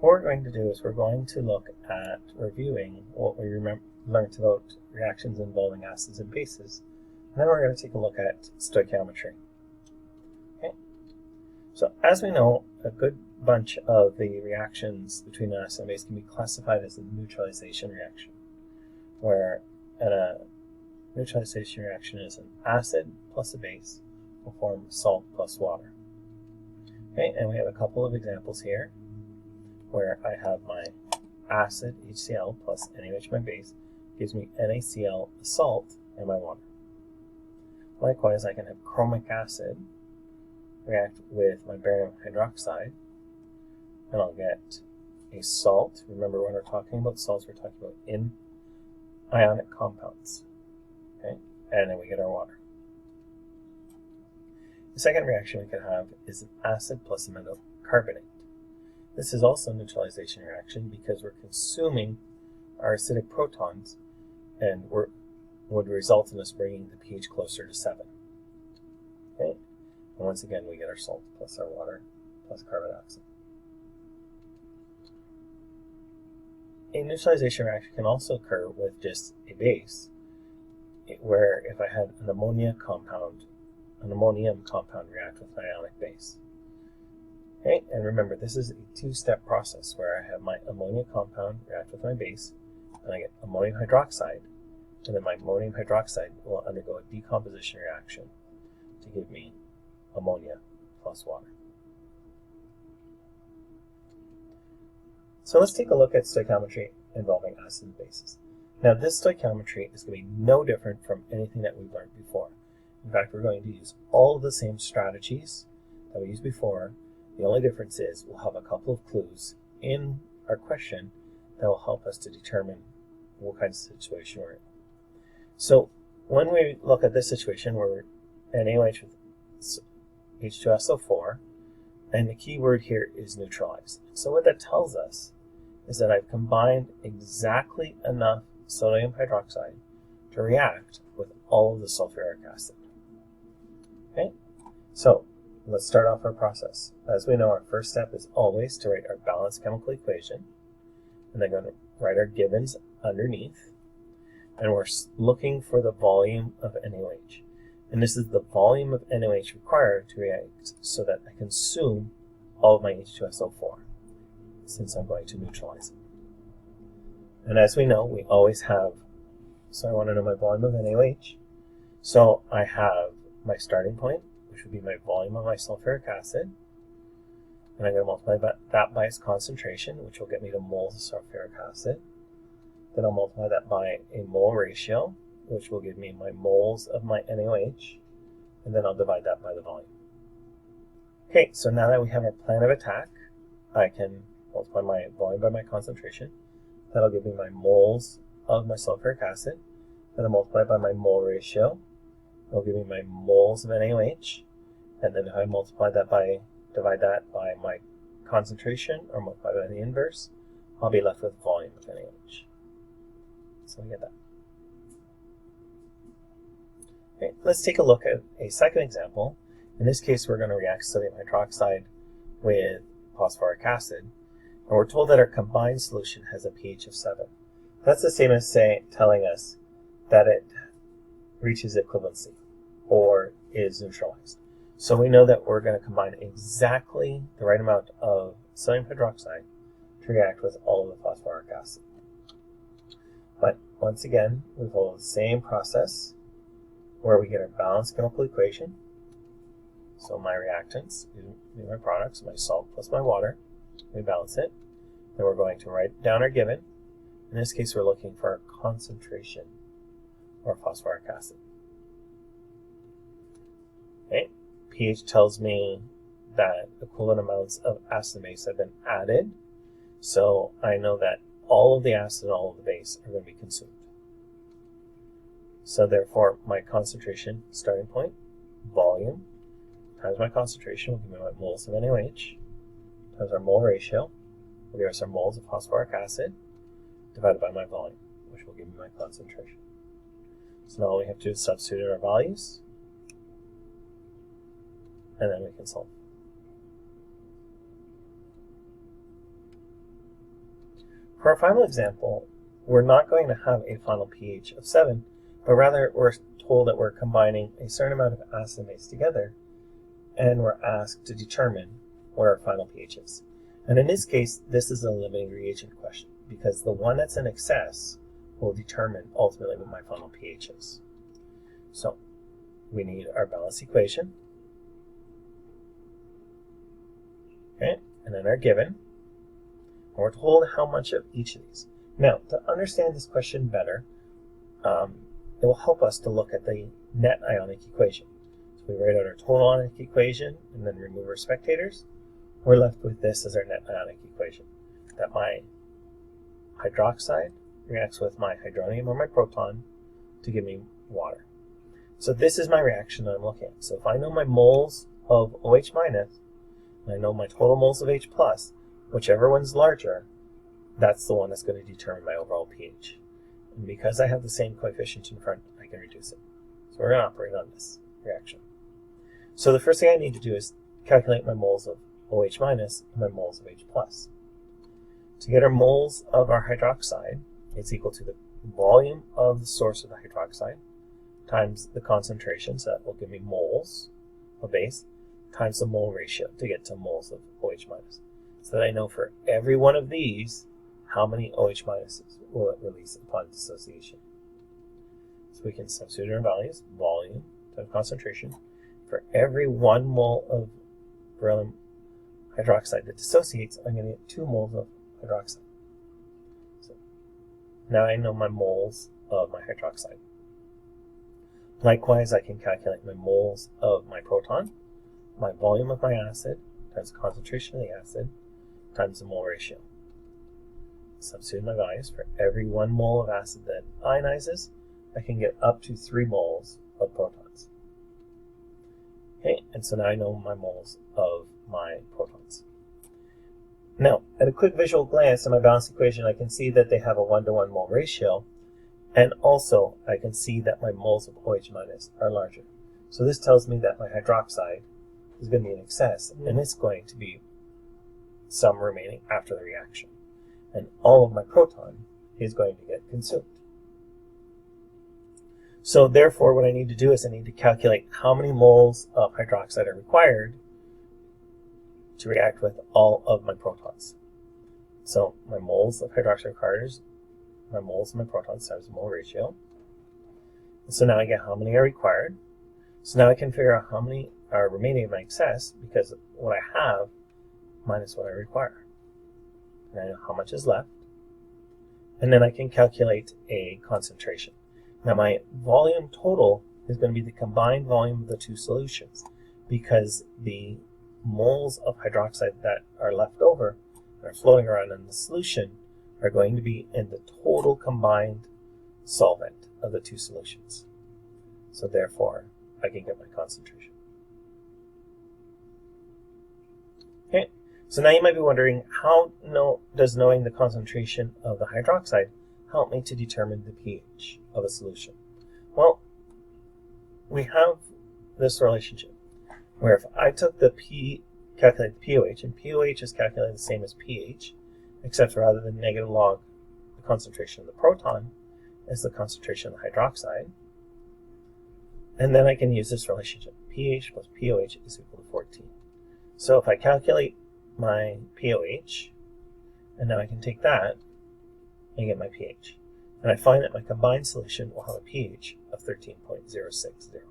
What we're going to do is we're going to look at reviewing what we learned about reactions involving acids and bases, and then we're going to take a look at stoichiometry. Okay. So as we know, a good bunch of the reactions between an acid and base can be classified as a neutralization reaction, where a neutralization reaction is an acid plus a base will form salt plus water. Okay, and we have a couple of examples here where I have my acid, HCl, plus NaOH, my base, gives me NaCl, the salt, and my water. Likewise, I can have chromic acid react with my barium hydroxide, and I'll get a salt. Remember, when we're talking about salts, we're talking about ionic compounds. Okay, and then we get our water. The second reaction we could have is an acid plus a metal carbonate. This is also a neutralization reaction because we're consuming our acidic protons and would result in us bringing the pH closer to 7. Okay? And once again, we get our salt plus our water plus carbon dioxide. A neutralization reaction can also occur with just a base, where if I had an ammonium compound react with my ionic base. Okay, and remember, this is a two-step process where I have my ammonia compound react with my base, and I get ammonium hydroxide, and then my ammonium hydroxide will undergo a decomposition reaction to give me ammonia plus water. So let's take a look at stoichiometry involving acids and bases. Now, this stoichiometry is going to be no different from anything that we've learned before. In fact, we're going to use all of the same strategies that we used before. The only difference is we'll have a couple of clues in our question that will help us to determine what kind of situation we're in. So when we look at this situation where NaOH with H2SO4, and the key word here is neutralized. So what that tells us is that I've combined exactly enough sodium hydroxide to react with all of the sulfuric acid. Okay, so let's start off our process. As we know, our first step is always to write our balanced chemical equation, and then going to write our givens underneath, and we're looking for the volume of NaOH. And this is the volume of NaOH required to react so that I consume all of my H2SO4, since I'm going to neutralize it. And as we know, we always have, so I want to know my volume of NaOH. So I have my starting point, which would be my volume of my sulfuric acid, and I'm going to multiply that by its concentration, which will get me to moles of sulfuric acid. Then I'll multiply that by a mole ratio, which will give me my moles of my NaOH, and then I'll divide that by the volume. Okay, so now that we have our plan of attack, I can multiply my volume by my concentration. That'll give me my moles of my sulfuric acid. Then I'll multiply by my mole ratio. It'll give me my moles of NaOH, and then if I divide that by my concentration, or multiply by the inverse, I'll be left with volume of NaOH. So we get that. Okay, let's take a look at a second example. In this case, we're going to react sodium hydroxide with phosphoric acid, and we're told that our combined solution has a pH of 7. That's the same as telling us that it reaches equivalency or is neutralized. So we know that we're going to combine exactly the right amount of sodium hydroxide to react with all of the phosphoric acid. But once again, we follow the same process where we get our balanced chemical equation. So my reactants, my products, my salt plus my water, we balance it. Then we're going to write down our given. In this case, we're looking for our concentration or phosphoric acid. Okay, pH tells me that equivalent amounts of acid and base have been added. So I know that all of the acid and all of the base are going to be consumed. So therefore, my concentration, starting point, volume, times my concentration will give me my moles of NaOH, times our mole ratio will give us our moles of phosphoric acid, divided by my volume, which will give me my concentration. So now all we have to do is substitute our values, and then we can solve. For our final example, we're not going to have a final pH of 7, but rather we're told that we're combining a certain amount of acid and base together, and we're asked to determine where our final pH is. And in this case, this is a limiting reagent question, because the one that's in excess will determine ultimately what my final pH is. So we need our balanced equation, okay, and then our given, and we're told how much of each of these. Now, to understand this question better, it will help us to look at the net ionic equation. So we write out our total ionic equation and then remove our spectators. We're left with this as our net ionic equation, that my hydroxide reacts with my hydronium or my proton to give me water. So this is my reaction that I'm looking at. So if I know my moles of OH minus, and I know my total moles of H plus, whichever one's larger, that's the one that's going to determine my overall pH. And because I have the same coefficient in front, I can reduce it. So we're going to operate on this reaction. So the first thing I need to do is calculate my moles of OH minus and my moles of H plus. To get our moles of our hydroxide, it's equal to the volume of the source of the hydroxide times the concentration, so that will give me moles of base, times the mole ratio to get to moles of OH minus. So that I know for every one of these, how many OH minuses will it release upon dissociation. So we can substitute our values, volume times concentration. For every 1 mole of beryllium hydroxide that dissociates, I'm going to get 2 moles of hydroxide. So now I know my moles of my hydroxide. Likewise, I can calculate my moles of my proton, my volume of my acid, times the concentration of the acid, times the mole ratio. Substitute my values. For every 1 mole of acid that ionizes, I can get up to 3 moles of protons. Okay, and so now I know my moles of my protons. Now, at a quick visual glance at my balanced equation, I can see that they have a 1-to-1 mole ratio, and also I can see that my moles of OH minus are larger. So this tells me that my hydroxide is going to be in excess, and it's going to be some remaining after the reaction. And all of my proton is going to get consumed. So therefore, what I need to do is I need to calculate how many moles of hydroxide are required to react with all of my protons. So my moles of hydroxide requires my moles of my protons times the mole ratio. And so now I get how many are required. So now I can figure out how many are remaining in my excess, because what I have minus what I require. And I know how much is left. And then I can calculate a concentration. Now my volume total is going to be the combined volume of the 2 solutions, because the moles of hydroxide that are left over and are floating around in the solution are going to be in the total combined solvent of the 2 solutions. So therefore, I can get my concentration. Okay, so now you might be wondering, how does knowing the concentration of the hydroxide help me to determine the pH of a solution? Well, we have this relationship where if I took calculate the pOH, and pOH is calculated the same as pH, except rather than negative log the concentration of the proton is the concentration of the hydroxide, and then I can use this relationship. pH plus pOH is equal to 14. So if I calculate my pOH, and now I can take that and get my pH. And I find that my combined solution will have a pH of 13.060.